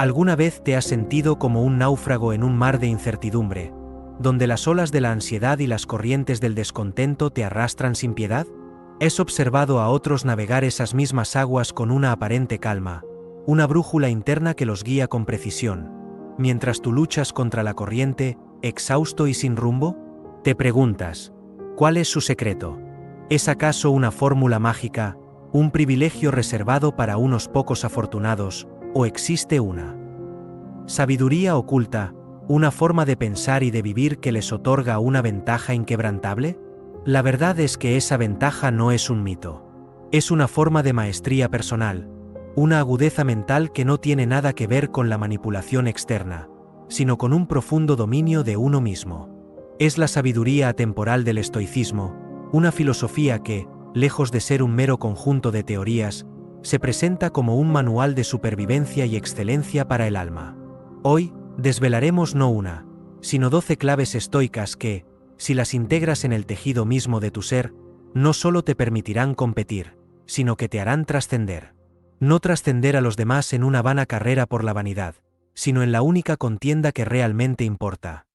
¿Alguna vez te has sentido como un náufrago en un mar de incertidumbre, donde las olas de la ansiedad y las corrientes del descontento te arrastran sin piedad? ¿Has observado a otros navegar esas mismas aguas con una aparente calma, una brújula interna que los guía con precisión, mientras tú luchas contra la corriente, exhausto y sin rumbo? Te preguntas, ¿cuál es su secreto? ¿Es acaso una fórmula mágica, un privilegio reservado para unos pocos afortunados, o existe una sabiduría oculta, una forma de pensar y de vivir que les otorga una ventaja inquebrantable? La verdad es que esa ventaja no es un mito. Es una forma de maestría personal, una agudeza mental que no tiene nada que ver con la manipulación externa, sino con un profundo dominio de uno mismo. Es la sabiduría atemporal del estoicismo, una filosofía que, lejos de ser un mero conjunto de teorías, se presenta como un manual de supervivencia y excelencia para el alma. Hoy, desvelaremos no una, sino 12 claves estoicas que, si las integras en el tejido mismo de tu ser, no solo te permitirán competir, sino que te harán trascender. No trascender a los demás en una vana carrera por la vanidad, sino en la única contienda que realmente importa.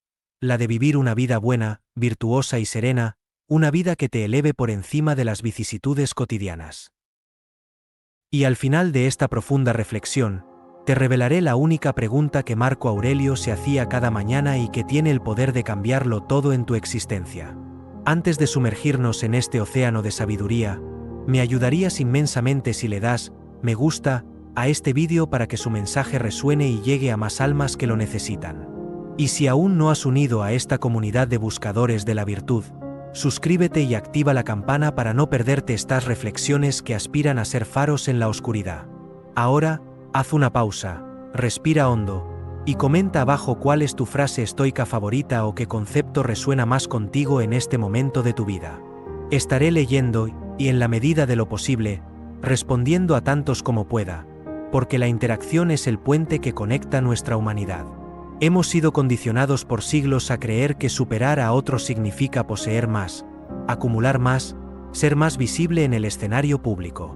La de vivir una vida buena, virtuosa y serena, una vida que te eleve por encima de las vicisitudes cotidianas. Y al final de esta profunda reflexión, te revelaré la única pregunta que Marco Aurelio se hacía cada mañana y que tiene el poder de cambiarlo todo en tu existencia. Antes de sumergirnos en este océano de sabiduría, me ayudarías inmensamente si le das me gusta a este vídeo para que su mensaje resuene y llegue a más almas que lo necesitan. Y si aún no has unido a esta comunidad de buscadores de la virtud, suscríbete y activa la campana para no perderte estas reflexiones que aspiran a ser faros en la oscuridad. Ahora, haz una pausa, respira hondo, y comenta abajo cuál es tu frase estoica favorita o qué concepto resuena más contigo en este momento de tu vida. Estaré leyendo, y en la medida de lo posible, respondiendo a tantos como pueda, porque la interacción es el puente que conecta nuestra humanidad. Hemos sido condicionados por siglos a creer que superar a otros significa poseer más, acumular más, ser más visible en el escenario público.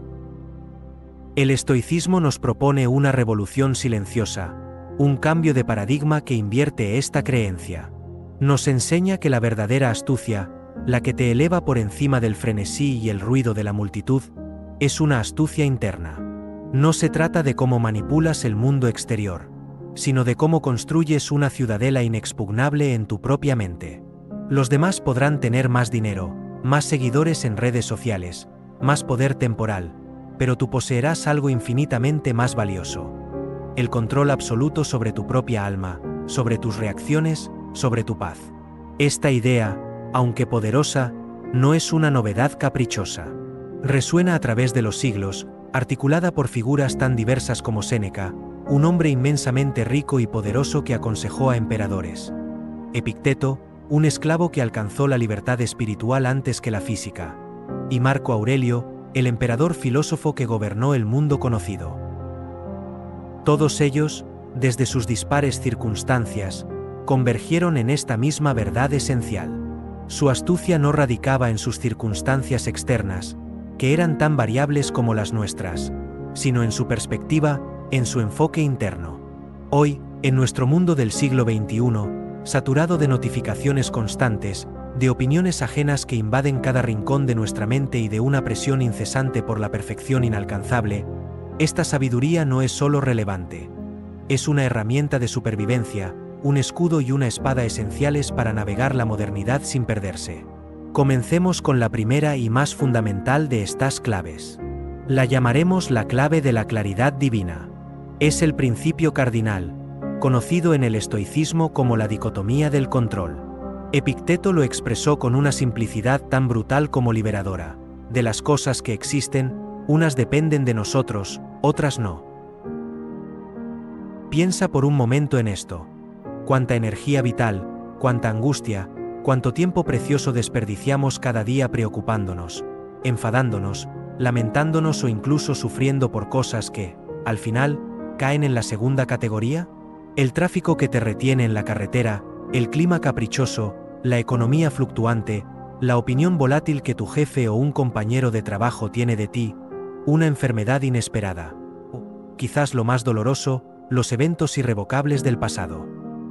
El estoicismo nos propone una revolución silenciosa, un cambio de paradigma que invierte esta creencia. Nos enseña que la verdadera astucia, la que te eleva por encima del frenesí y el ruido de la multitud, es una astucia interna. No se trata de cómo manipulas el mundo exterior, sino de cómo construyes una ciudadela inexpugnable en tu propia mente. Los demás podrán tener más dinero, más seguidores en redes sociales, más poder temporal, pero tú poseerás algo infinitamente más valioso: el control absoluto sobre tu propia alma, sobre tus reacciones, sobre tu paz. Esta idea, aunque poderosa, no es una novedad caprichosa. Resuena a través de los siglos, articulada por figuras tan diversas como Séneca, un hombre inmensamente rico y poderoso que aconsejó a emperadores; Epicteto, un esclavo que alcanzó la libertad espiritual antes que la física; y Marco Aurelio, el emperador filósofo que gobernó el mundo conocido. Todos ellos, desde sus dispares circunstancias, convergieron en esta misma verdad esencial. Su astucia no radicaba en sus circunstancias externas, que eran tan variables como las nuestras, sino en su perspectiva, en su enfoque interno. Hoy, en nuestro mundo del siglo XXI, saturado de notificaciones constantes, de opiniones ajenas que invaden cada rincón de nuestra mente y de una presión incesante por la perfección inalcanzable, esta sabiduría no es solo relevante. Es una herramienta de supervivencia, un escudo y una espada esenciales para navegar la modernidad sin perderse. Comencemos con la primera y más fundamental de estas claves. La llamaremos la clave de la claridad divina. Es el principio cardinal, conocido en el estoicismo como la dicotomía del control. Epicteto lo expresó con una simplicidad tan brutal como liberadora: de las cosas que existen, unas dependen de nosotros, otras no. Piensa por un momento en esto. Cuánta energía vital, cuánta angustia, cuánto tiempo precioso desperdiciamos cada día preocupándonos, enfadándonos, lamentándonos o incluso sufriendo por cosas que, al final, caen en la segunda categoría. El tráfico que te retiene en la carretera, el clima caprichoso, la economía fluctuante, la opinión volátil que tu jefe o un compañero de trabajo tiene de ti, una enfermedad inesperada, o, quizás lo más doloroso, los eventos irrevocables del pasado.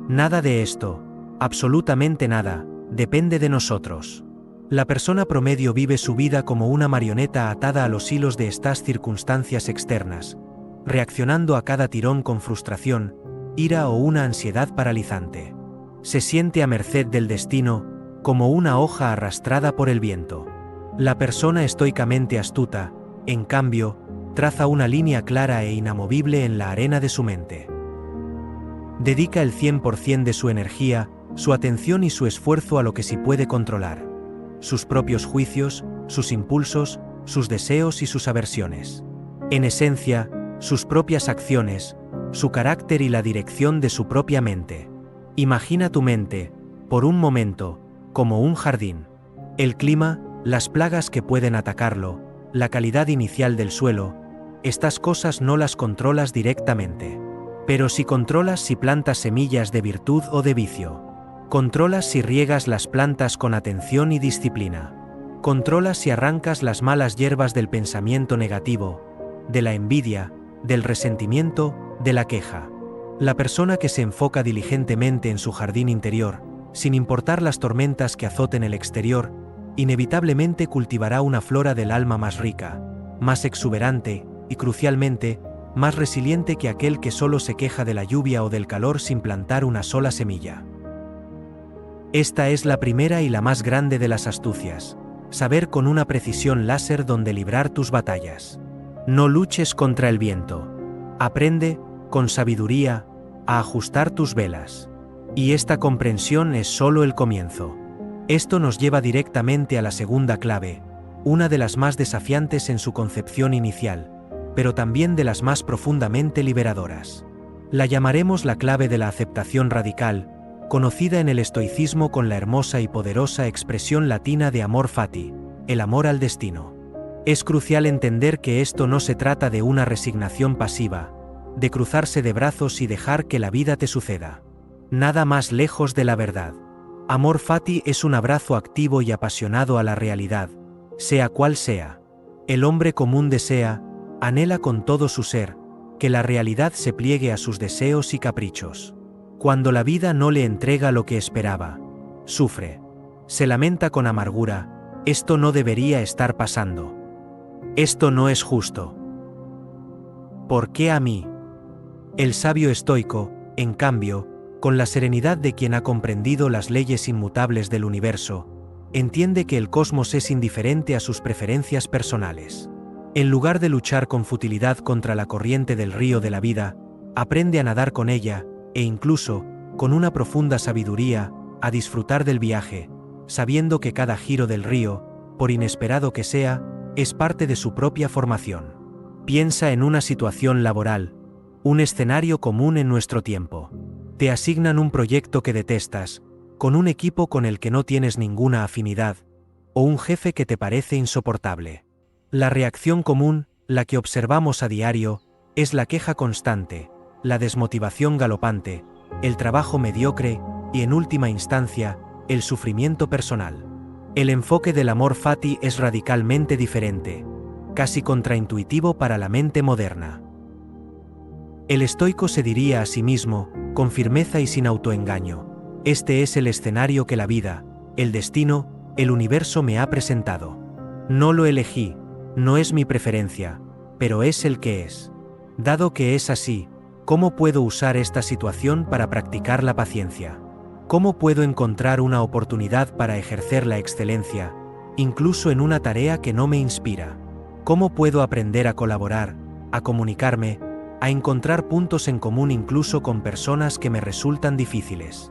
Nada de esto, absolutamente nada, depende de nosotros. La persona promedio vive su vida como una marioneta atada a los hilos de estas circunstancias externas, reaccionando a cada tirón con frustración, ira o una ansiedad paralizante. Se siente a merced del destino, como una hoja arrastrada por el viento. La persona estoicamente astuta, en cambio, traza una línea clara e inamovible en la arena de su mente. Dedica el 100% de su energía, su atención y su esfuerzo a lo que sí puede controlar: sus propios juicios, sus impulsos, sus deseos y sus aversiones. En esencia, sus propias acciones, su carácter y la dirección de su propia mente. Imagina tu mente, por un momento, como un jardín. El clima, las plagas que pueden atacarlo, la calidad inicial del suelo, estas cosas no las controlas directamente. Pero sí controlas si plantas semillas de virtud o de vicio. Controlas si riegas las plantas con atención y disciplina. Controlas si arrancas las malas hierbas del pensamiento negativo, de la envidia, del resentimiento, de la queja. La persona que se enfoca diligentemente en su jardín interior, sin importar las tormentas que azoten el exterior, inevitablemente cultivará una flora del alma más rica, más exuberante y, crucialmente, más resiliente que aquel que solo se queja de la lluvia o del calor sin plantar una sola semilla. Esta es la primera y la más grande de las astucias: saber con una precisión láser dónde librar tus batallas. No luches contra el viento. Aprende, con sabiduría, a ajustar tus velas. Y esta comprensión es solo el comienzo. Esto nos lleva directamente a la segunda clave, una de las más desafiantes en su concepción inicial, pero también de las más profundamente liberadoras. La llamaremos la clave de la aceptación radical, conocida en el estoicismo con la hermosa y poderosa expresión latina de amor fati, el amor al destino. Es crucial entender que esto no se trata de una resignación pasiva, de cruzarse de brazos y dejar que la vida te suceda. Nada más lejos de la verdad. Amor fati es un abrazo activo y apasionado a la realidad, sea cual sea. El hombre común desea, anhela con todo su ser, que la realidad se pliegue a sus deseos y caprichos. Cuando la vida no le entrega lo que esperaba, sufre. Se lamenta con amargura: esto no debería estar pasando. Esto no es justo. ¿Por qué a mí? El sabio estoico, en cambio, con la serenidad de quien ha comprendido las leyes inmutables del universo, entiende que el cosmos es indiferente a sus preferencias personales. En lugar de luchar con futilidad contra la corriente del río de la vida, aprende a nadar con ella, e incluso, con una profunda sabiduría, a disfrutar del viaje, sabiendo que cada giro del río, por inesperado que sea, es parte de su propia formación. Piensa en una situación laboral, un escenario común en nuestro tiempo. Te asignan un proyecto que detestas, con un equipo con el que no tienes ninguna afinidad, o un jefe que te parece insoportable. La reacción común, la que observamos a diario, es la queja constante, la desmotivación galopante, el trabajo mediocre y, en última instancia, el sufrimiento personal. El enfoque del amor fati es radicalmente diferente, casi contraintuitivo para la mente moderna. El estoico se diría a sí mismo, con firmeza y sin autoengaño: este es el escenario que la vida, el destino, el universo me ha presentado. No lo elegí, no es mi preferencia, pero es el que es. Dado que es así, ¿cómo puedo usar esta situación para practicar la paciencia? ¿Cómo puedo encontrar una oportunidad para ejercer la excelencia, incluso en una tarea que no me inspira? ¿Cómo puedo aprender a colaborar, a comunicarme, a encontrar puntos en común incluso con personas que me resultan difíciles?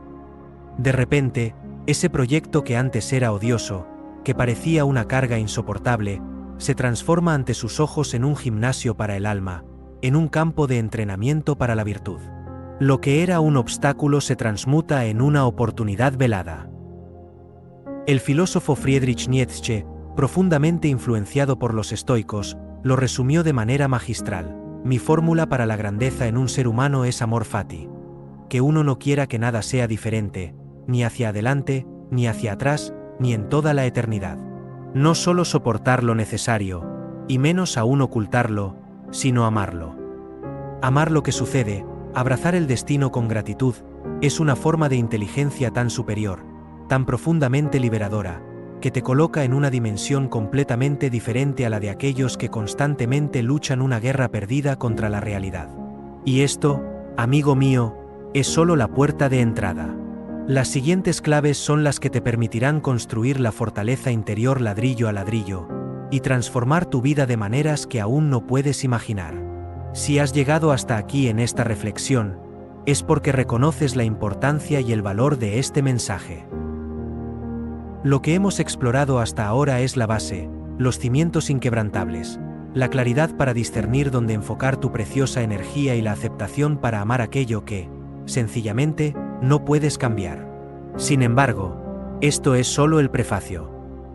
De repente, ese proyecto que antes era odioso, que parecía una carga insoportable, se transforma ante sus ojos en un gimnasio para el alma, en un campo de entrenamiento para la virtud. Lo que era un obstáculo se transmuta en una oportunidad velada. El filósofo Friedrich Nietzsche, profundamente influenciado por los estoicos, lo resumió de manera magistral: mi fórmula para la grandeza en un ser humano es amor fati. Que uno no quiera que nada sea diferente, ni hacia adelante, ni hacia atrás, ni en toda la eternidad. No solo soportar lo necesario, y menos aún ocultarlo, sino amarlo. Amar lo que sucede, Abrazar el destino con gratitud es una forma de inteligencia tan superior, tan profundamente liberadora, que te coloca en una dimensión completamente diferente a la de aquellos que constantemente luchan una guerra perdida contra la realidad. Y esto, amigo mío, es solo la puerta de entrada. Las siguientes claves son las que te permitirán construir la fortaleza interior ladrillo a ladrillo, y transformar tu vida de maneras que aún no puedes imaginar. Si has llegado hasta aquí en esta reflexión, es porque reconoces la importancia y el valor de este mensaje. Lo que hemos explorado hasta ahora es la base, los cimientos inquebrantables, la claridad para discernir dónde enfocar tu preciosa energía y la aceptación para amar aquello que, sencillamente, no puedes cambiar. Sin embargo, esto es solo el prefacio.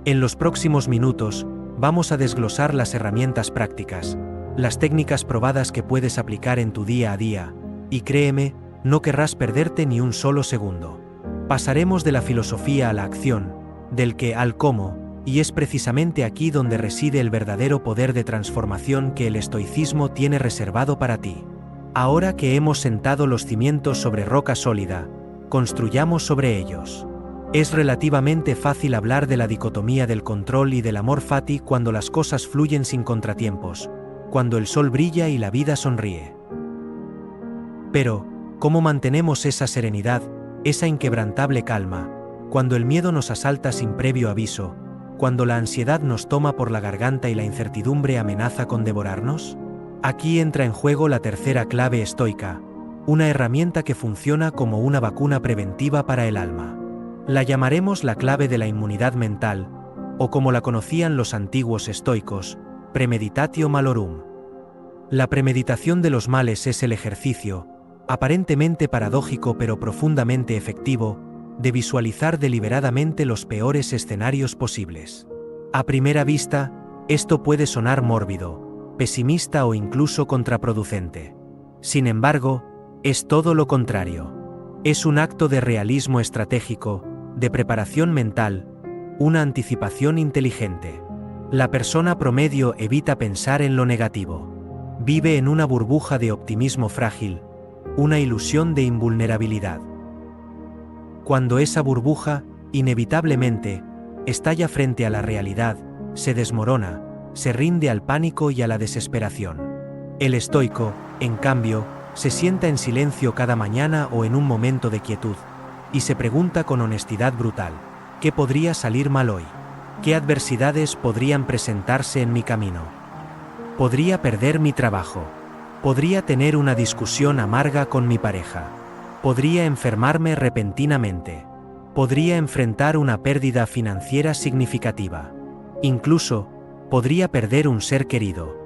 En los próximos minutos, vamos a desglosar las herramientas prácticas, las técnicas probadas que puedes aplicar en tu día a día, y créeme, no querrás perderte ni un solo segundo. Pasaremos de la filosofía a la acción, del qué al cómo, y es precisamente aquí donde reside el verdadero poder de transformación que el estoicismo tiene reservado para ti. Ahora que hemos sentado los cimientos sobre roca sólida, construyamos sobre ellos. Es relativamente fácil hablar de la dicotomía del control y del amor fati cuando las cosas fluyen sin contratiempos, cuando el sol brilla y la vida sonríe. Pero, ¿cómo mantenemos esa serenidad, esa inquebrantable calma, cuando el miedo nos asalta sin previo aviso, cuando la ansiedad nos toma por la garganta y la incertidumbre amenaza con devorarnos? Aquí entra en juego la tercera clave estoica, una herramienta que funciona como una vacuna preventiva para el alma. La llamaremos la clave de la inmunidad mental, o como la conocían los antiguos estoicos, premeditatio malorum. La premeditación de los males es el ejercicio, aparentemente paradójico pero profundamente efectivo, de visualizar deliberadamente los peores escenarios posibles. A primera vista, esto puede sonar mórbido, pesimista o incluso contraproducente. Sin embargo, es todo lo contrario. Es un acto de realismo estratégico, de preparación mental, una anticipación inteligente. La persona promedio evita pensar en lo negativo. Vive en una burbuja de optimismo frágil, una ilusión de invulnerabilidad. Cuando esa burbuja, inevitablemente, estalla frente a la realidad, se desmorona, se rinde al pánico y a la desesperación. El estoico, en cambio, se sienta en silencio cada mañana o en un momento de quietud, y se pregunta con honestidad brutal, ¿qué podría salir mal hoy? ¿Qué adversidades podrían presentarse en mi camino? ¿Podría perder mi trabajo? ¿Podría tener una discusión amarga con mi pareja? ¿Podría enfermarme repentinamente? ¿Podría enfrentar una pérdida financiera significativa? Incluso, podría perder un ser querido.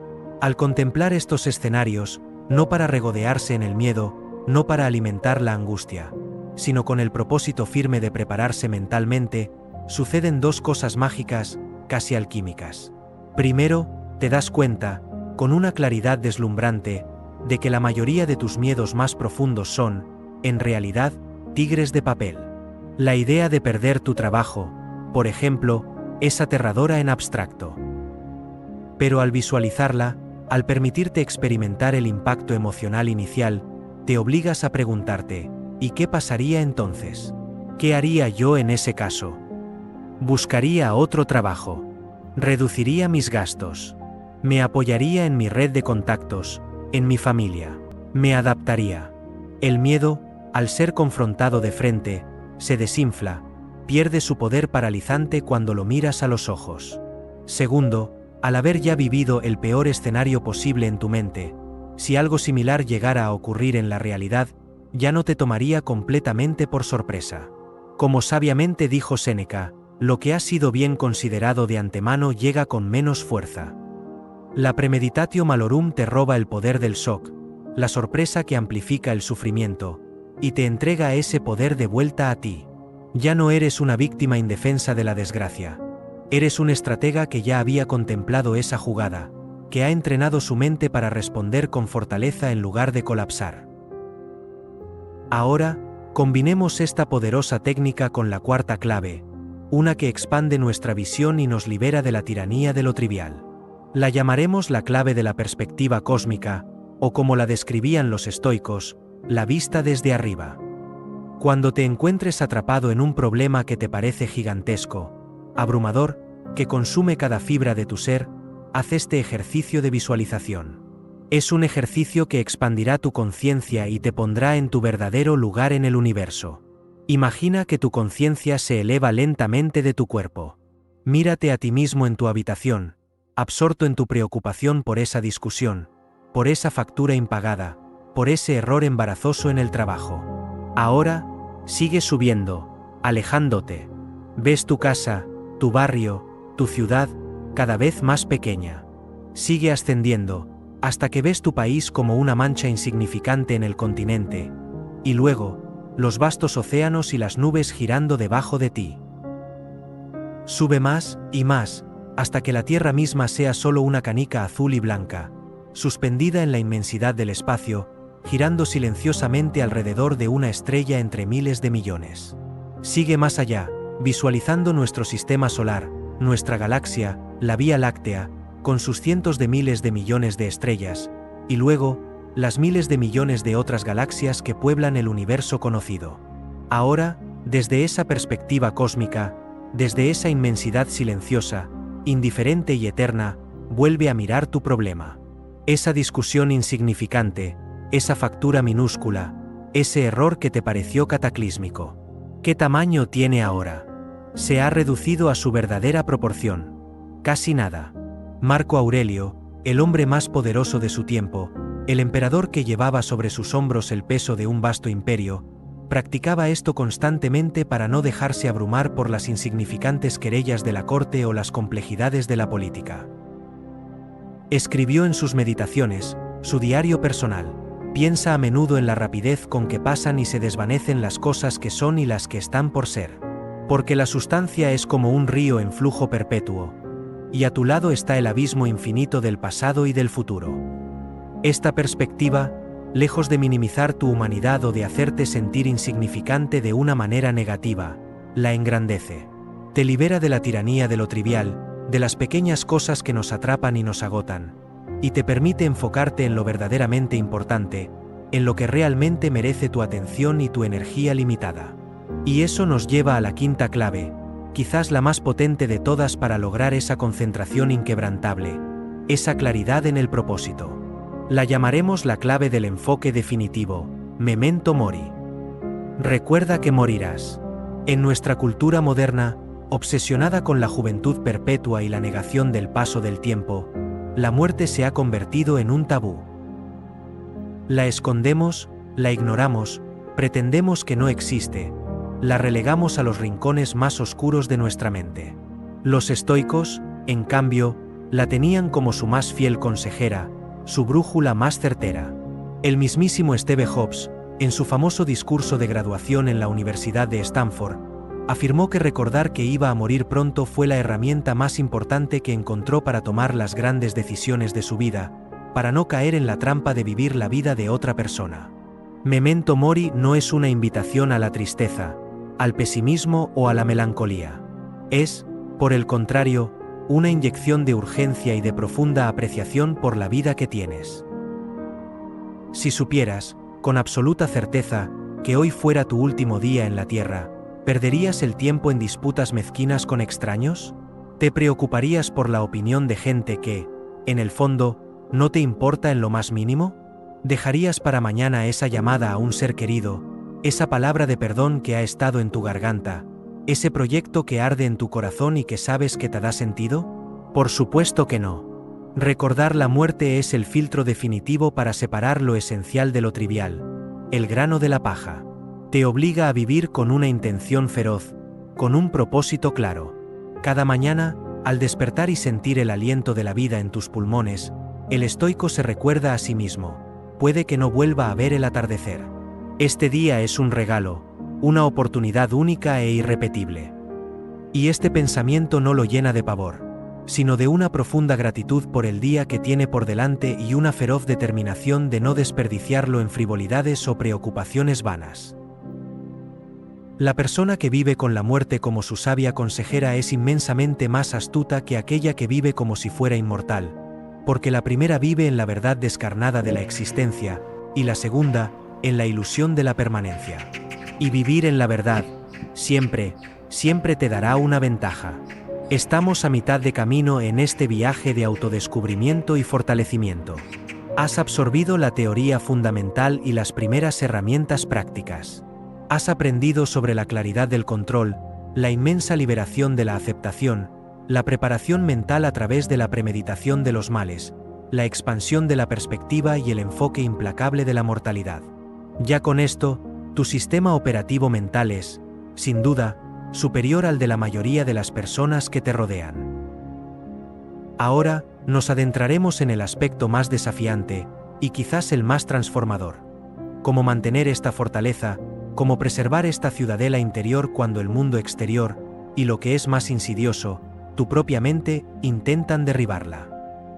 Al contemplar estos escenarios, no para regodearse en el miedo, no para alimentar la angustia, sino con el propósito firme de prepararse mentalmente, suceden dos cosas mágicas, casi alquímicas. Primero, te das cuenta, con una claridad deslumbrante, de que la mayoría de tus miedos más profundos son, en realidad, tigres de papel. La idea de perder tu trabajo, por ejemplo, es aterradora en abstracto. Pero al visualizarla, al permitirte experimentar el impacto emocional inicial, te obligas a preguntarte, ¿y qué pasaría entonces? ¿Qué haría yo en ese caso? Buscaría otro trabajo. Reduciría mis gastos. Me apoyaría en mi red de contactos, en mi familia. Me adaptaría. El miedo, al ser confrontado de frente, se desinfla, pierde su poder paralizante cuando lo miras a los ojos. Segundo, al haber ya vivido el peor escenario posible en tu mente, si algo similar llegara a ocurrir en la realidad, ya no te tomaría completamente por sorpresa. Como sabiamente dijo Séneca, lo que ha sido bien considerado de antemano llega con menos fuerza. La premeditatio malorum te roba el poder del shock, la sorpresa que amplifica el sufrimiento, y te entrega ese poder de vuelta a ti. Ya no eres una víctima indefensa de la desgracia. Eres un estratega que ya había contemplado esa jugada, que ha entrenado su mente para responder con fortaleza en lugar de colapsar. Ahora, combinemos esta poderosa técnica con la cuarta clave, una que expande nuestra visión y nos libera de la tiranía de lo trivial. La llamaremos la clave de la perspectiva cósmica, o como la describían los estoicos, la vista desde arriba. Cuando te encuentres atrapado en un problema que te parece gigantesco, abrumador, que consume cada fibra de tu ser, haz este ejercicio de visualización. Es un ejercicio que expandirá tu conciencia y te pondrá en tu verdadero lugar en el universo. Imagina que tu conciencia se eleva lentamente de tu cuerpo. Mírate a ti mismo en tu habitación, absorto en tu preocupación por esa discusión, por esa factura impagada, por ese error embarazoso en el trabajo. Ahora, sigue subiendo, alejándote. Ves tu casa, tu barrio, tu ciudad, cada vez más pequeña. Sigue ascendiendo, hasta que ves tu país como una mancha insignificante en el continente, y luego, los vastos océanos y las nubes girando debajo de ti. Sube más y más, hasta que la Tierra misma sea solo una canica azul y blanca, suspendida en la inmensidad del espacio, girando silenciosamente alrededor de una estrella entre miles de millones. Sigue más allá, visualizando nuestro sistema solar, nuestra galaxia, la Vía Láctea, con sus cientos de miles de millones de estrellas, y luego, las miles de millones de otras galaxias que pueblan el universo conocido. Ahora, desde esa perspectiva cósmica, desde esa inmensidad silenciosa, indiferente y eterna, vuelve a mirar tu problema. Esa discusión insignificante, esa factura minúscula, ese error que te pareció cataclísmico. ¿Qué tamaño tiene ahora? Se ha reducido a su verdadera proporción. Casi nada. Marco Aurelio, el hombre más poderoso de su tiempo, el emperador que llevaba sobre sus hombros el peso de un vasto imperio, practicaba esto constantemente para no dejarse abrumar por las insignificantes querellas de la corte o las complejidades de la política. Escribió en sus meditaciones, su diario personal: piensa a menudo en la rapidez con que pasan y se desvanecen las cosas que son y las que están por ser. Porque la sustancia es como un río en flujo perpetuo, y a tu lado está el abismo infinito del pasado y del futuro. Esta perspectiva, lejos de minimizar tu humanidad o de hacerte sentir insignificante de una manera negativa, la engrandece. Te libera de la tiranía de lo trivial, de las pequeñas cosas que nos atrapan y nos agotan, y te permite enfocarte en lo verdaderamente importante, en lo que realmente merece tu atención y tu energía limitada. Y eso nos lleva a la quinta clave, quizás la más potente de todas para lograr esa concentración inquebrantable, esa claridad en el propósito. La llamaremos la clave del enfoque definitivo, memento mori. Recuerda que morirás. En nuestra cultura moderna, obsesionada con la juventud perpetua y la negación del paso del tiempo, la muerte se ha convertido en un tabú. La escondemos, la ignoramos, pretendemos que no existe, la relegamos a los rincones más oscuros de nuestra mente. Los estoicos, en cambio, la tenían como su más fiel consejera, su brújula más certera. El mismísimo Steve Jobs, en su famoso discurso de graduación en la Universidad de Stanford, afirmó que recordar que iba a morir pronto fue la herramienta más importante que encontró para tomar las grandes decisiones de su vida, para no caer en la trampa de vivir la vida de otra persona. Memento mori no es una invitación a la tristeza, al pesimismo o a la melancolía. Es, por el contrario, una inyección de urgencia y de profunda apreciación por la vida que tienes. Si supieras, con absoluta certeza, que hoy fuera tu último día en la Tierra, ¿perderías el tiempo en disputas mezquinas con extraños? ¿Te preocuparías por la opinión de gente que, en el fondo, no te importa en lo más mínimo? ¿Dejarías para mañana esa llamada a un ser querido, esa palabra de perdón que ha estado en tu garganta, ese proyecto que arde en tu corazón y que sabes que te da sentido? Por supuesto que no. Recordar la muerte es el filtro definitivo para separar lo esencial de lo trivial, el grano de la paja. Te obliga a vivir con una intención feroz, con un propósito claro. Cada mañana, al despertar y sentir el aliento de la vida en tus pulmones, el estoico se recuerda a sí mismo: puede que no vuelva a ver el atardecer. Este día es un regalo, una oportunidad única e irrepetible. Y este pensamiento no lo llena de pavor, sino de una profunda gratitud por el día que tiene por delante y una feroz determinación de no desperdiciarlo en frivolidades o preocupaciones vanas. La persona que vive con la muerte como su sabia consejera es inmensamente más astuta que aquella que vive como si fuera inmortal, porque la primera vive en la verdad descarnada de la existencia, y la segunda, en la ilusión de la permanencia. Y vivir en la verdad, siempre, siempre te dará una ventaja. Estamos a mitad de camino en este viaje de autodescubrimiento y fortalecimiento. Has absorbido la teoría fundamental y las primeras herramientas prácticas. Has aprendido sobre la claridad del control, la inmensa liberación de la aceptación, la preparación mental a través de la premeditación de los males, la expansión de la perspectiva y el enfoque implacable de la mortalidad. Ya con esto, tu sistema operativo mental es, sin duda, superior al de la mayoría de las personas que te rodean. Ahora, nos adentraremos en el aspecto más desafiante, y quizás el más transformador. Cómo mantener esta fortaleza, cómo preservar esta ciudadela interior cuando el mundo exterior, y lo que es más insidioso, tu propia mente, intentan derribarla.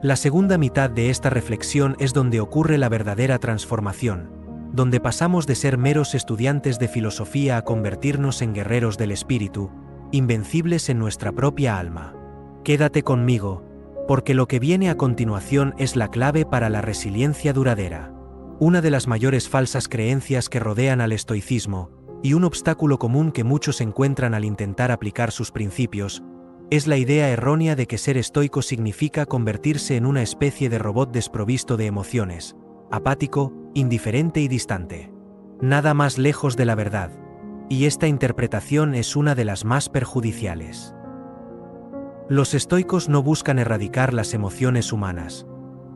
La segunda mitad de esta reflexión es donde ocurre la verdadera transformación, donde pasamos de ser meros estudiantes de filosofía a convertirnos en guerreros del espíritu, invencibles en nuestra propia alma. Quédate conmigo, porque lo que viene a continuación es la clave para la resiliencia duradera. Una de las mayores falsas creencias que rodean al estoicismo, y un obstáculo común que muchos encuentran al intentar aplicar sus principios, es la idea errónea de que ser estoico significa convertirse en una especie de robot desprovisto de emociones, apático, indiferente y distante. Nada más lejos de la verdad, y esta interpretación es una de las más perjudiciales. Los estoicos no buscan erradicar las emociones humanas,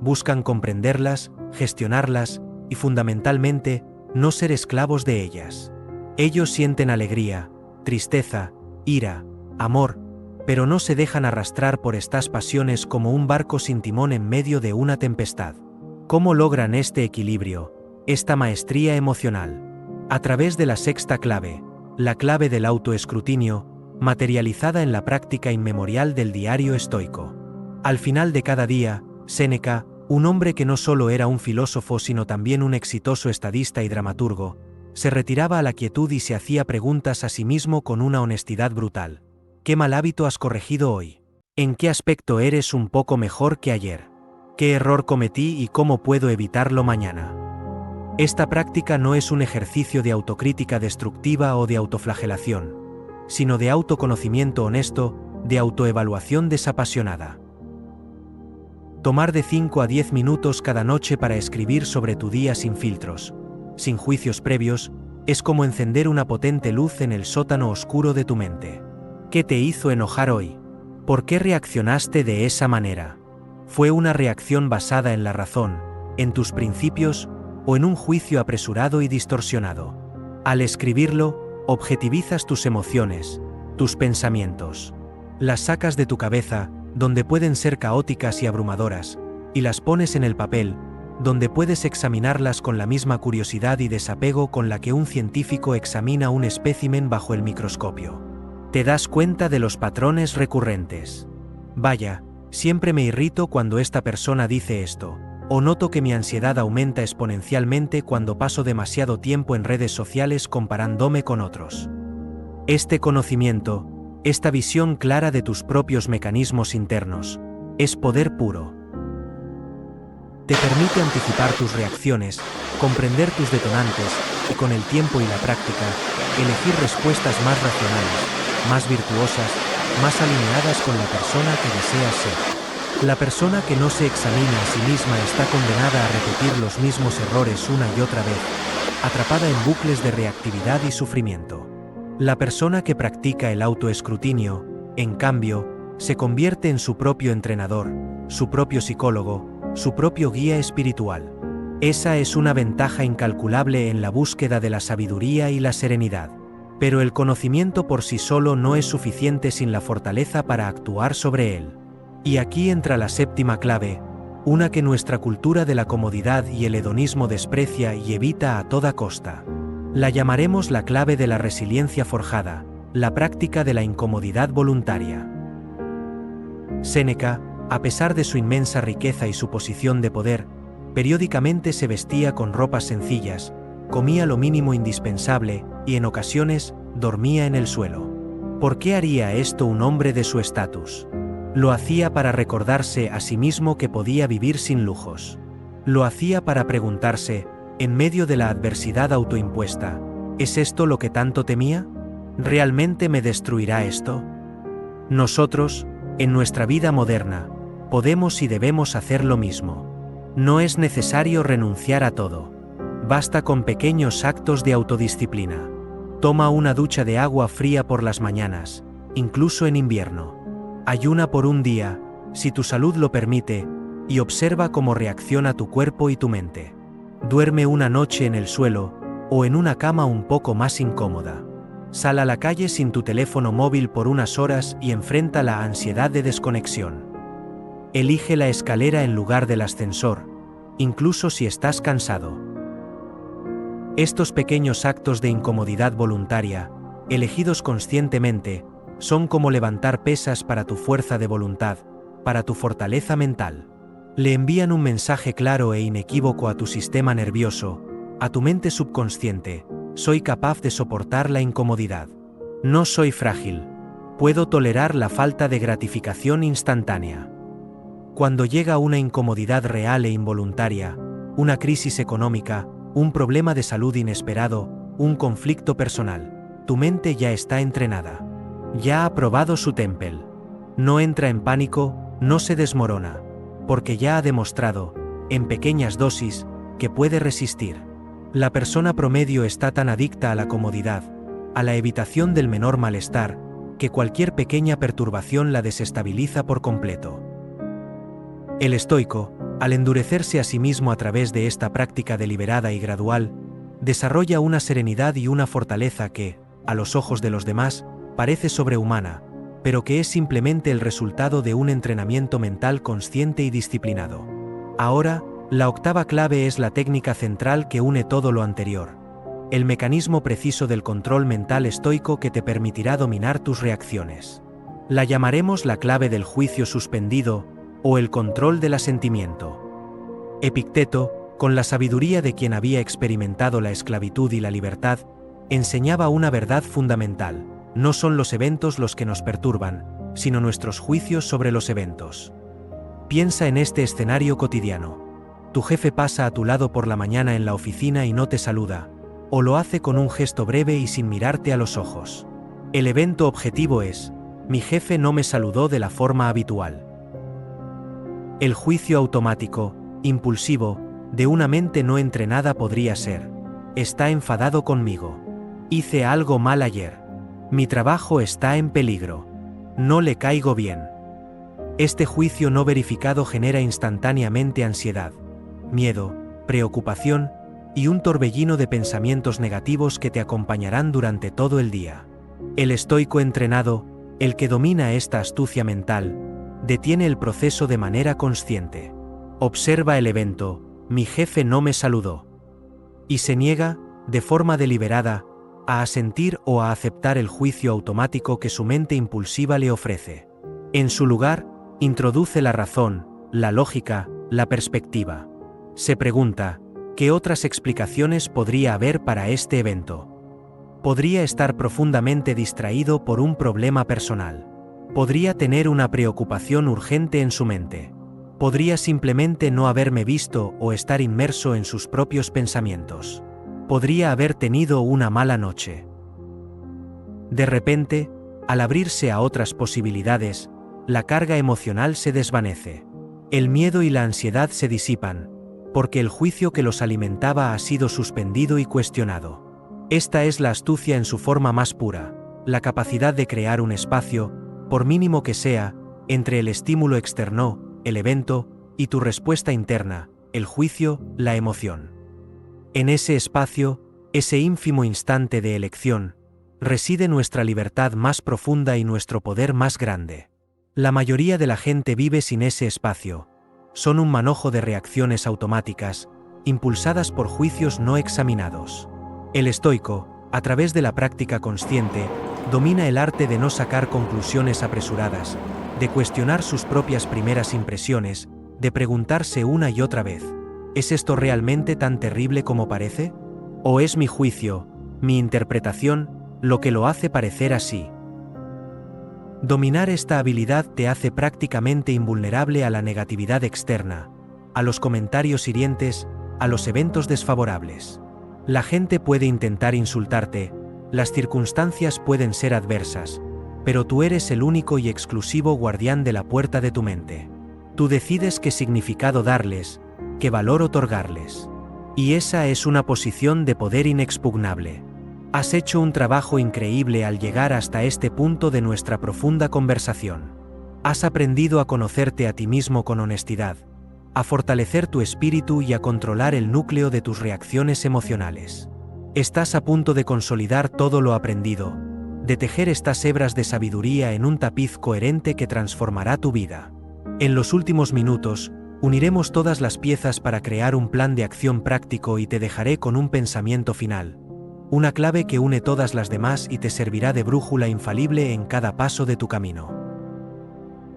buscan comprenderlas, gestionarlas, y fundamentalmente, no ser esclavos de ellas. Ellos sienten alegría, tristeza, ira, amor, pero no se dejan arrastrar por estas pasiones como un barco sin timón en medio de una tempestad. ¿Cómo logran este equilibrio, esta maestría emocional? A través de la sexta clave, la clave del autoescrutinio, materializada en la práctica inmemorial del diario estoico. Al final de cada día, Séneca, un hombre que no solo era un filósofo sino también un exitoso estadista y dramaturgo, se retiraba a la quietud y se hacía preguntas a sí mismo con una honestidad brutal. ¿Qué mal hábito has corregido hoy? ¿En qué aspecto eres un poco mejor que ayer? ¿Qué error cometí y cómo puedo evitarlo mañana? Esta práctica no es un ejercicio de autocrítica destructiva o de autoflagelación, sino de autoconocimiento honesto, de autoevaluación desapasionada. Tomar de 5 a 10 minutos cada noche para escribir sobre tu día sin filtros, sin juicios previos, es como encender una potente luz en el sótano oscuro de tu mente. ¿Qué te hizo enojar hoy? ¿Por qué reaccionaste de esa manera? ¿Fue una reacción basada en la razón, en tus principios, o en un juicio apresurado y distorsionado? Al escribirlo, objetivizas tus emociones, tus pensamientos. Las sacas de tu cabeza, donde pueden ser caóticas y abrumadoras, y las pones en el papel, donde puedes examinarlas con la misma curiosidad y desapego con la que un científico examina un espécimen bajo el microscopio. Te das cuenta de los patrones recurrentes. Vaya, siempre me irrito cuando esta persona dice esto, o noto que mi ansiedad aumenta exponencialmente cuando paso demasiado tiempo en redes sociales comparándome con otros. Este conocimiento, esta visión clara de tus propios mecanismos internos, es poder puro. Te permite anticipar tus reacciones, comprender tus detonantes, y con el tiempo y la práctica, elegir respuestas más racionales, más virtuosas, más alineadas con la persona que deseas ser. La persona que no se examina a sí misma está condenada a repetir los mismos errores una y otra vez, atrapada en bucles de reactividad y sufrimiento. La persona que practica el autoescrutinio, en cambio, se convierte en su propio entrenador, su propio psicólogo, su propio guía espiritual. Esa es una ventaja incalculable en la búsqueda de la sabiduría y la serenidad. Pero el conocimiento por sí solo no es suficiente sin la fortaleza para actuar sobre él. Y aquí entra la séptima clave, una que nuestra cultura de la comodidad y el hedonismo desprecia y evita a toda costa. La llamaremos la clave de la resiliencia forjada, la práctica de la incomodidad voluntaria. Séneca, a pesar de su inmensa riqueza y su posición de poder, periódicamente se vestía con ropas sencillas, comía lo mínimo indispensable y en ocasiones dormía en el suelo. ¿Por qué haría esto un hombre de su estatus? Lo hacía para recordarse a sí mismo que podía vivir sin lujos. Lo hacía para preguntarse, En medio de la adversidad autoimpuesta, ¿es esto lo que tanto temía? ¿Realmente me destruirá esto? Nosotros, en nuestra vida moderna, podemos y debemos hacer lo mismo. No es necesario renunciar a todo. Basta con pequeños actos de autodisciplina. Toma una ducha de agua fría por las mañanas, incluso en invierno. Ayuna por un día, si tu salud lo permite, y observa cómo reacciona tu cuerpo y tu mente. Duerme una noche en el suelo, o en una cama un poco más incómoda. Sal a la calle sin tu teléfono móvil por unas horas y enfrenta la ansiedad de desconexión. Elige la escalera en lugar del ascensor, incluso si estás cansado. Estos pequeños actos de incomodidad voluntaria, elegidos conscientemente, son como levantar pesas para tu fuerza de voluntad, para tu fortaleza mental. Le envían un mensaje claro e inequívoco a tu sistema nervioso, a tu mente subconsciente: soy capaz de soportar la incomodidad. No soy frágil. Puedo tolerar la falta de gratificación instantánea. Cuando llega una incomodidad real e involuntaria, una crisis económica, un problema de salud inesperado, un conflicto personal, tu mente ya está entrenada. Ya ha probado su temple. No entra en pánico, no se desmorona, porque ya ha demostrado, en pequeñas dosis, que puede resistir. La persona promedio está tan adicta a la comodidad, a la evitación del menor malestar, que cualquier pequeña perturbación la desestabiliza por completo. El estoico, al endurecerse a sí mismo a través de esta práctica deliberada y gradual, desarrolla una serenidad y una fortaleza que, a los ojos de los demás, parece sobrehumana, pero que es simplemente el resultado de un entrenamiento mental consciente y disciplinado. Ahora, la octava clave es la técnica central que une todo lo anterior. El mecanismo preciso del control mental estoico que te permitirá dominar tus reacciones. La llamaremos la clave del juicio suspendido, o el control del asentimiento. Epicteto, con la sabiduría de quien había experimentado la esclavitud y la libertad, enseñaba una verdad fundamental: no son los eventos los que nos perturban, sino nuestros juicios sobre los eventos. Piensa en este escenario cotidiano. Tu jefe pasa a tu lado por la mañana en la oficina y no te saluda, o lo hace con un gesto breve y sin mirarte a los ojos. El evento objetivo es: mi jefe no me saludó de la forma habitual. El juicio automático, impulsivo, de una mente no entrenada podría ser: está enfadado conmigo. Hice algo mal ayer. Mi trabajo está en peligro. No le caigo bien. Este juicio no verificado genera instantáneamente ansiedad, miedo, preocupación y un torbellino de pensamientos negativos que te acompañarán durante todo el día. El estoico entrenado, el que domina esta astucia mental, detiene el proceso de manera consciente. Observa el evento: mi jefe no me saludó. Y se niega, de forma deliberada, a asentir o a aceptar el juicio automático que su mente impulsiva le ofrece. En su lugar, introduce la razón, la lógica, la perspectiva. Se pregunta: ¿qué otras explicaciones podría haber para este evento? Podría estar profundamente distraído por un problema personal. Podría tener una preocupación urgente en su mente. Podría simplemente no haberme visto o estar inmerso en sus propios pensamientos. Podría haber tenido una mala noche. De repente, al abrirse a otras posibilidades, la carga emocional se desvanece. El miedo y la ansiedad se disipan, porque el juicio que los alimentaba ha sido suspendido y cuestionado. Esta es la astucia en su forma más pura, la capacidad de crear un espacio, por mínimo que sea, entre el estímulo externo, el evento, y tu respuesta interna, el juicio, la emoción. En ese espacio, ese ínfimo instante de elección, reside nuestra libertad más profunda y nuestro poder más grande. La mayoría de la gente vive sin ese espacio. Son un manojo de reacciones automáticas, impulsadas por juicios no examinados. El estoico, a través de la práctica consciente, domina el arte de no sacar conclusiones apresuradas, de cuestionar sus propias primeras impresiones, de preguntarse una y otra vez: ¿es esto realmente tan terrible como parece? ¿O es mi juicio, mi interpretación, lo que lo hace parecer así? Dominar esta habilidad te hace prácticamente invulnerable a la negatividad externa, a los comentarios hirientes, a los eventos desfavorables. La gente puede intentar insultarte, las circunstancias pueden ser adversas, pero tú eres el único y exclusivo guardián de la puerta de tu mente. Tú decides qué significado darles, qué valor otorgarles. Y esa es una posición de poder inexpugnable. Has hecho un trabajo increíble al llegar hasta este punto de nuestra profunda conversación. Has aprendido a conocerte a ti mismo con honestidad, a fortalecer tu espíritu y a controlar el núcleo de tus reacciones emocionales. Estás a punto de consolidar todo lo aprendido, de tejer estas hebras de sabiduría en un tapiz coherente que transformará tu vida. En los últimos minutos, uniremos todas las piezas para crear un plan de acción práctico y te dejaré con un pensamiento final, una clave que une todas las demás y te servirá de brújula infalible en cada paso de tu camino.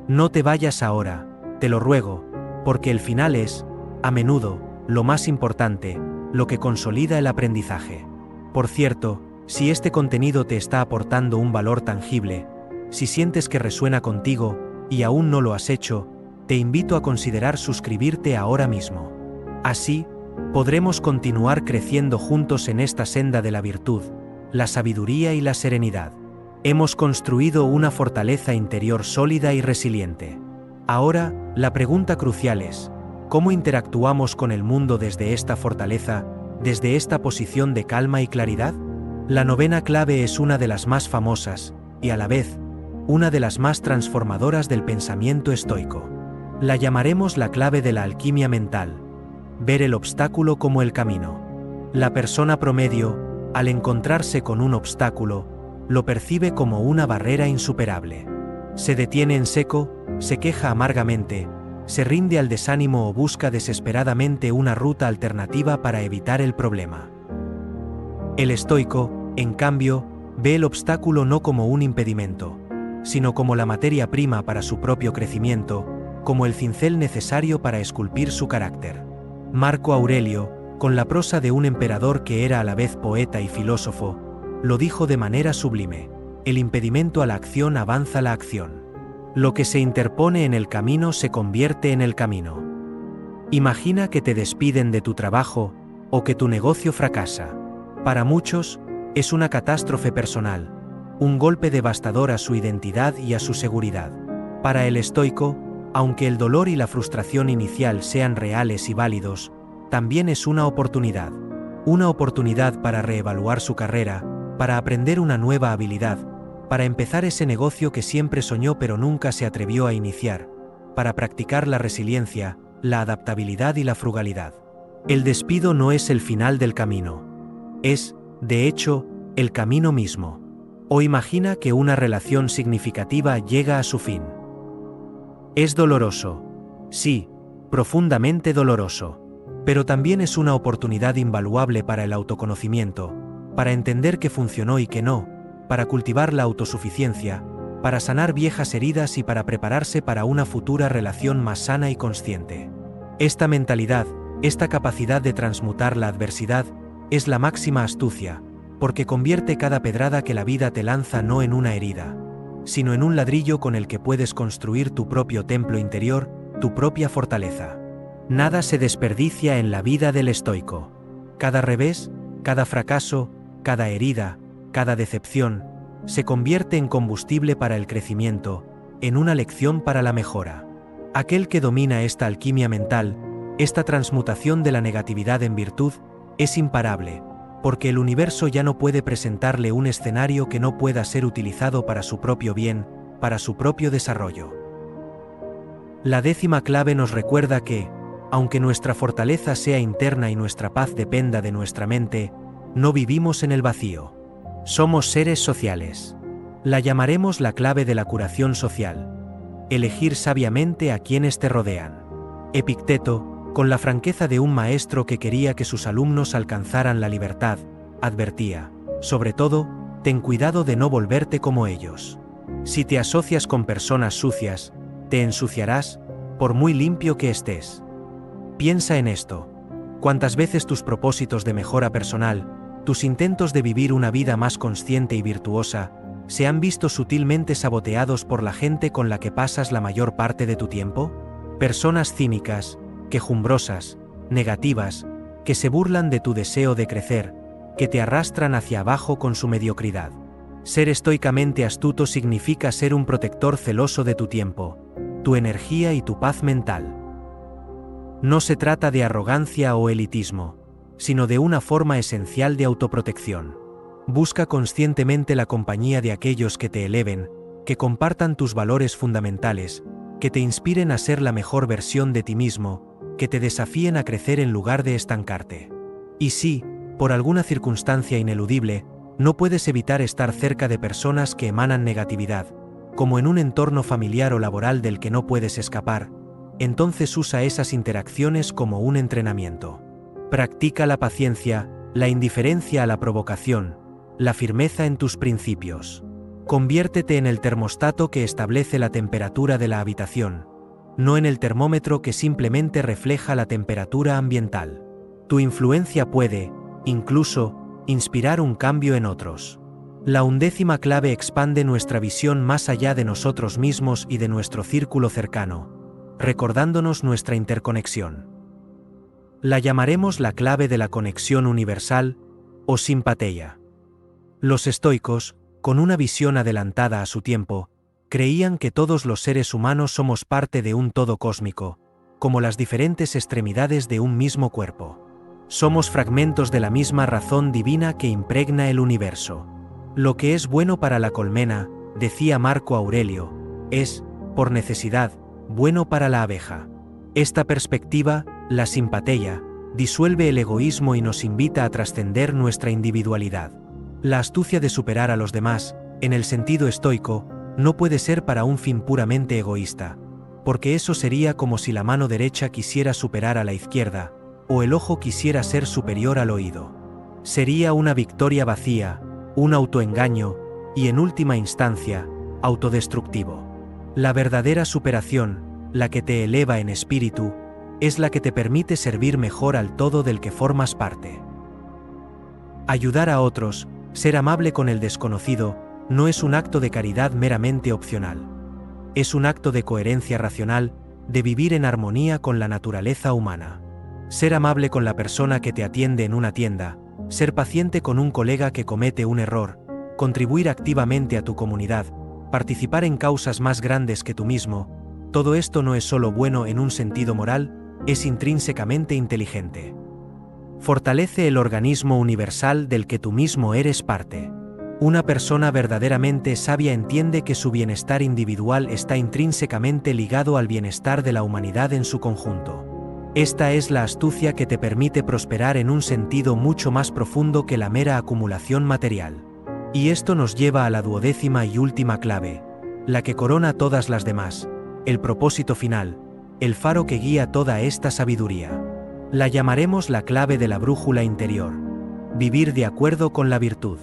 No te vayas ahora, te lo ruego, porque el final es, a menudo, lo más importante, lo que consolida el aprendizaje. Por cierto, si este contenido te está aportando un valor tangible, si sientes que resuena contigo, y aún no lo has hecho, te invito a considerar suscribirte ahora mismo. Así, podremos continuar creciendo juntos en esta senda de la virtud, la sabiduría y la serenidad. Hemos construido una fortaleza interior sólida y resiliente. Ahora, la pregunta crucial es, ¿cómo interactuamos con el mundo desde esta fortaleza, desde esta posición de calma y claridad? La novena clave es una de las más famosas, y a la vez, una de las más transformadoras del pensamiento estoico. La llamaremos la clave de la alquimia mental. Ver el obstáculo como el camino. La persona promedio, al encontrarse con un obstáculo, lo percibe como una barrera insuperable. Se detiene en seco, se queja amargamente, se rinde al desánimo o busca desesperadamente una ruta alternativa para evitar el problema. El estoico, en cambio, ve el obstáculo no como un impedimento, sino como la materia prima para su propio crecimiento, como el cincel necesario para esculpir su carácter. Marco Aurelio, con la prosa de un emperador que era a la vez poeta y filósofo, lo dijo de manera sublime: el impedimento a la acción avanza la acción. Lo que se interpone en el camino se convierte en el camino. Imagina que te despiden de tu trabajo, o que tu negocio fracasa. Para muchos, es una catástrofe personal, un golpe devastador a su identidad y a su seguridad. Para el estoico, aunque el dolor y la frustración inicial sean reales y válidos, también es una oportunidad para reevaluar su carrera, para aprender una nueva habilidad, para empezar ese negocio que siempre soñó pero nunca se atrevió a iniciar, para practicar la resiliencia, la adaptabilidad y la frugalidad. El despido no es el final del camino. Es, de hecho, el camino mismo. O imagina que una relación significativa llega a su fin. Es doloroso. Sí, profundamente doloroso. Pero también es una oportunidad invaluable para el autoconocimiento, para entender qué funcionó y qué no, para cultivar la autosuficiencia, para sanar viejas heridas y para prepararse para una futura relación más sana y consciente. Esta mentalidad, esta capacidad de transmutar la adversidad, es la máxima astucia, porque convierte cada pedrada que la vida te lanza no en una herida, sino en un ladrillo con el que puedes construir tu propio templo interior, tu propia fortaleza. Nada se desperdicia en la vida del estoico. Cada revés, cada fracaso, cada herida, cada decepción, se convierte en combustible para el crecimiento, en una lección para la mejora. Aquel que domina esta alquimia mental, esta transmutación de la negatividad en virtud, es imparable, porque el universo ya no puede presentarle un escenario que no pueda ser utilizado para su propio bien, para su propio desarrollo. La 10ª clave nos recuerda que, aunque nuestra fortaleza sea interna y nuestra paz dependa de nuestra mente, no vivimos en el vacío. Somos seres sociales. La llamaremos la clave de la curación social. Elegir sabiamente a quienes te rodean. Epicteto, con la franqueza de un maestro que quería que sus alumnos alcanzaran la libertad, advertía: sobre todo, ten cuidado de no volverte como ellos. Si te asocias con personas sucias, te ensuciarás, por muy limpio que estés. Piensa en esto. ¿Cuántas veces tus propósitos de mejora personal, tus intentos de vivir una vida más consciente y virtuosa, se han visto sutilmente saboteados por la gente con la que pasas la mayor parte de tu tiempo? Personas cínicas, quejumbrosas, negativas, que se burlan de tu deseo de crecer, que te arrastran hacia abajo con su mediocridad. Ser estoicamente astuto significa ser un protector celoso de tu tiempo, tu energía y tu paz mental. No se trata de arrogancia o elitismo, sino de una forma esencial de autoprotección. Busca conscientemente la compañía de aquellos que te eleven, que compartan tus valores fundamentales, que te inspiren a ser la mejor versión de ti mismo, que te desafíen a crecer en lugar de estancarte. Y si, por alguna circunstancia ineludible, no puedes evitar estar cerca de personas que emanan negatividad, como en un entorno familiar o laboral del que no puedes escapar, entonces usa esas interacciones como un entrenamiento. Practica la paciencia, la indiferencia a la provocación, la firmeza en tus principios. Conviértete en el termostato que establece la temperatura de la habitación, no en el termómetro que simplemente refleja la temperatura ambiental. Tu influencia puede, incluso, inspirar un cambio en otros. La 11ª clave expande nuestra visión más allá de nosotros mismos y de nuestro círculo cercano, recordándonos nuestra interconexión. La llamaremos la clave de la conexión universal, o simpatia. Los estoicos, con una visión adelantada a su tiempo, creían que todos los seres humanos somos parte de un todo cósmico, como las diferentes extremidades de un mismo cuerpo. Somos fragmentos de la misma razón divina que impregna el universo. Lo que es bueno para la colmena, decía Marco Aurelio, es, por necesidad, bueno para la abeja. Esta perspectiva, la simpatia, disuelve el egoísmo y nos invita a trascender nuestra individualidad. La astucia de superar a los demás, en el sentido estoico, no puede ser para un fin puramente egoísta, porque eso sería como si la mano derecha quisiera superar a la izquierda, o el ojo quisiera ser superior al oído. Sería una victoria vacía, un autoengaño, y en última instancia, autodestructivo. La verdadera superación, la que te eleva en espíritu, es la que te permite servir mejor al todo del que formas parte. Ayudar a otros, ser amable con el desconocido, no es un acto de caridad meramente opcional. Es un acto de coherencia racional, de vivir en armonía con la naturaleza humana. Ser amable con la persona que te atiende en una tienda, ser paciente con un colega que comete un error, contribuir activamente a tu comunidad, participar en causas más grandes que tú mismo, todo esto no es solo bueno en un sentido moral, es intrínsecamente inteligente. Fortalece el organismo universal del que tú mismo eres parte. Una persona verdaderamente sabia entiende que su bienestar individual está intrínsecamente ligado al bienestar de la humanidad en su conjunto. Esta es la astucia que te permite prosperar en un sentido mucho más profundo que la mera acumulación material. Y esto nos lleva a la 12ª y última clave, la que corona todas las demás, el propósito final, el faro que guía toda esta sabiduría. La llamaremos la clave de la brújula interior. Vivir de acuerdo con la virtud.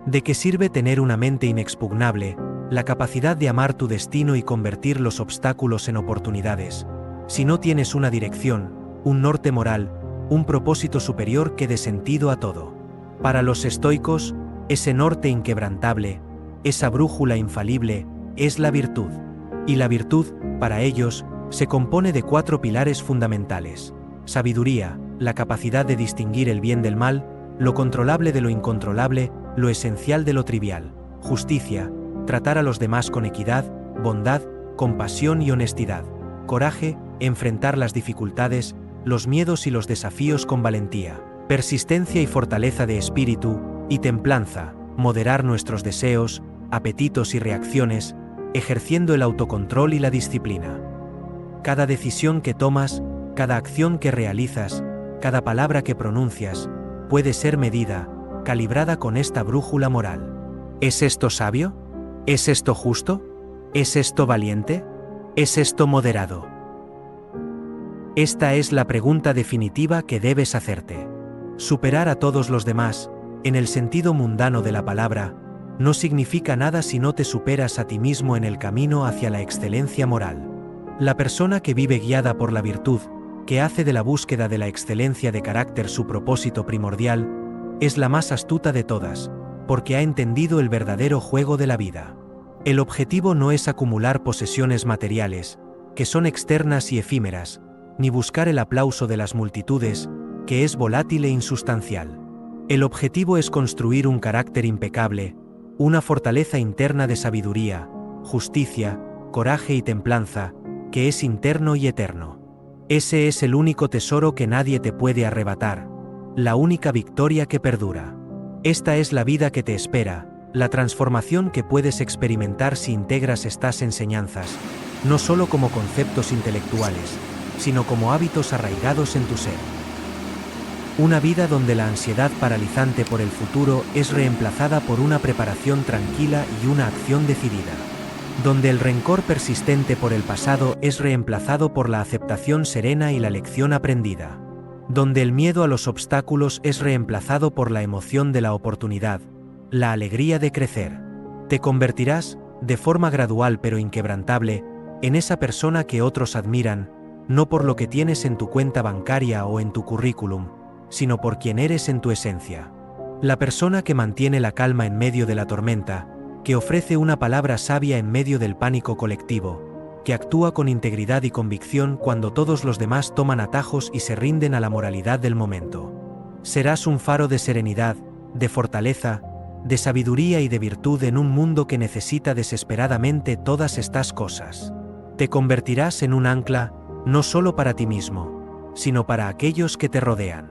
¿De qué sirve tener una mente inexpugnable, la capacidad de amar tu destino y convertir los obstáculos en oportunidades, si no tienes una dirección, un norte moral, un propósito superior que dé sentido a todo? Para los estoicos, ese norte inquebrantable, esa brújula infalible, es la virtud. Y la virtud, para ellos, se compone de 4 pilares fundamentales: sabiduría, la capacidad de distinguir el bien del mal, lo controlable de lo incontrolable, lo esencial de lo trivial; justicia, tratar a los demás con equidad, bondad, compasión y honestidad; coraje, enfrentar las dificultades, los miedos y los desafíos con valentía; persistencia y fortaleza de espíritu; y templanza, moderar nuestros deseos, apetitos y reacciones, ejerciendo el autocontrol y la disciplina. Cada decisión que tomas, cada acción que realizas, cada palabra que pronuncias, puede ser medida, calibrada con esta brújula moral. ¿Es esto sabio? ¿Es esto justo? ¿Es esto valiente? ¿Es esto moderado? Esta es la pregunta definitiva que debes hacerte. Superar a todos los demás, en el sentido mundano de la palabra, no significa nada si no te superas a ti mismo en el camino hacia la excelencia moral. La persona que vive guiada por la virtud, que hace de la búsqueda de la excelencia de carácter su propósito primordial, es la más astuta de todas, porque ha entendido el verdadero juego de la vida. El objetivo no es acumular posesiones materiales, que son externas y efímeras, ni buscar el aplauso de las multitudes, que es volátil e insustancial. El objetivo es construir un carácter impecable, una fortaleza interna de sabiduría, justicia, coraje y templanza, que es interno y eterno. Ese es el único tesoro que nadie te puede arrebatar, la única victoria que perdura. Esta es la vida que te espera, la transformación que puedes experimentar si integras estas enseñanzas, no solo como conceptos intelectuales, sino como hábitos arraigados en tu ser. Una vida donde la ansiedad paralizante por el futuro es reemplazada por una preparación tranquila y una acción decidida. Donde el rencor persistente por el pasado es reemplazado por la aceptación serena y la lección aprendida. Donde el miedo a los obstáculos es reemplazado por la emoción de la oportunidad, la alegría de crecer. Te convertirás, de forma gradual pero inquebrantable, en esa persona que otros admiran, no por lo que tienes en tu cuenta bancaria o en tu currículum, sino por quien eres en tu esencia. La persona que mantiene la calma en medio de la tormenta, que ofrece una palabra sabia en medio del pánico colectivo, que actúa con integridad y convicción cuando todos los demás toman atajos y se rinden a la moralidad del momento. Serás un faro de serenidad, de fortaleza, de sabiduría y de virtud en un mundo que necesita desesperadamente todas estas cosas. Te convertirás en un ancla, no solo para ti mismo, sino para aquellos que te rodean.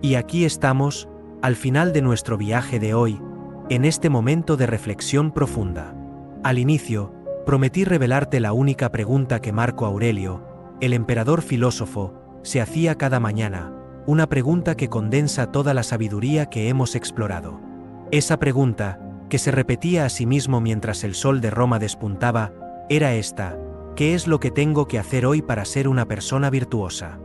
Y aquí estamos, al final de nuestro viaje de hoy, en este momento de reflexión profunda. Al inicio, prometí revelarte la única pregunta que Marco Aurelio, el emperador filósofo, se hacía cada mañana, una pregunta que condensa toda la sabiduría que hemos explorado. Esa pregunta, que se repetía a sí mismo mientras el sol de Roma despuntaba, era esta: ¿qué es lo que tengo que hacer hoy para ser una persona virtuosa?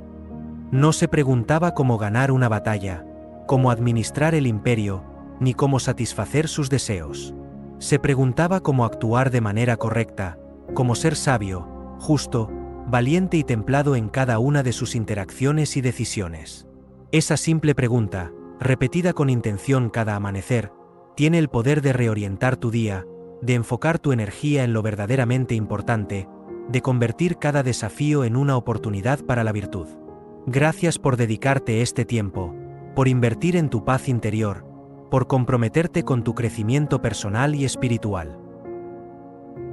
No se preguntaba cómo ganar una batalla, cómo administrar el imperio, ni cómo satisfacer sus deseos. Se preguntaba cómo actuar de manera correcta, cómo ser sabio, justo, valiente y templado en cada una de sus interacciones y decisiones. Esa simple pregunta, repetida con intención cada amanecer, tiene el poder de reorientar tu día, de enfocar tu energía en lo verdaderamente importante, de convertir cada desafío en una oportunidad para la virtud. Gracias por dedicarte este tiempo, por invertir en tu paz interior, por comprometerte con tu crecimiento personal y espiritual.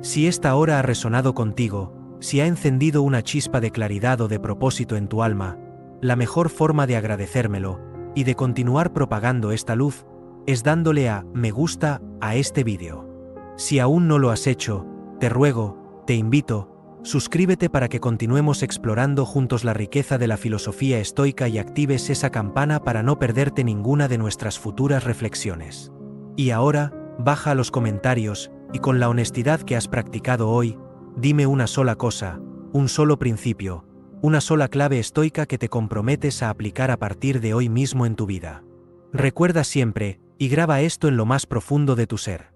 Si esta hora ha resonado contigo, si ha encendido una chispa de claridad o de propósito en tu alma, la mejor forma de agradecérmelo, y de continuar propagando esta luz, es dándole a me gusta a este vídeo. Si aún no lo has hecho, te ruego, te invito, suscríbete para que continuemos explorando juntos la riqueza de la filosofía estoica y actives esa campana para no perderte ninguna de nuestras futuras reflexiones. Y ahora, baja a los comentarios, y con la honestidad que has practicado hoy, dime una sola cosa, un solo principio, una sola clave estoica que te comprometes a aplicar a partir de hoy mismo en tu vida. Recuerda siempre, y graba esto en lo más profundo de tu ser.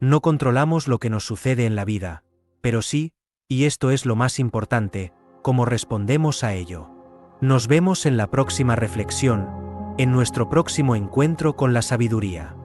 No controlamos lo que nos sucede en la vida, pero sí, y esto es lo más importante, cómo respondemos a ello. Nos vemos en la próxima reflexión, en nuestro próximo encuentro con la sabiduría.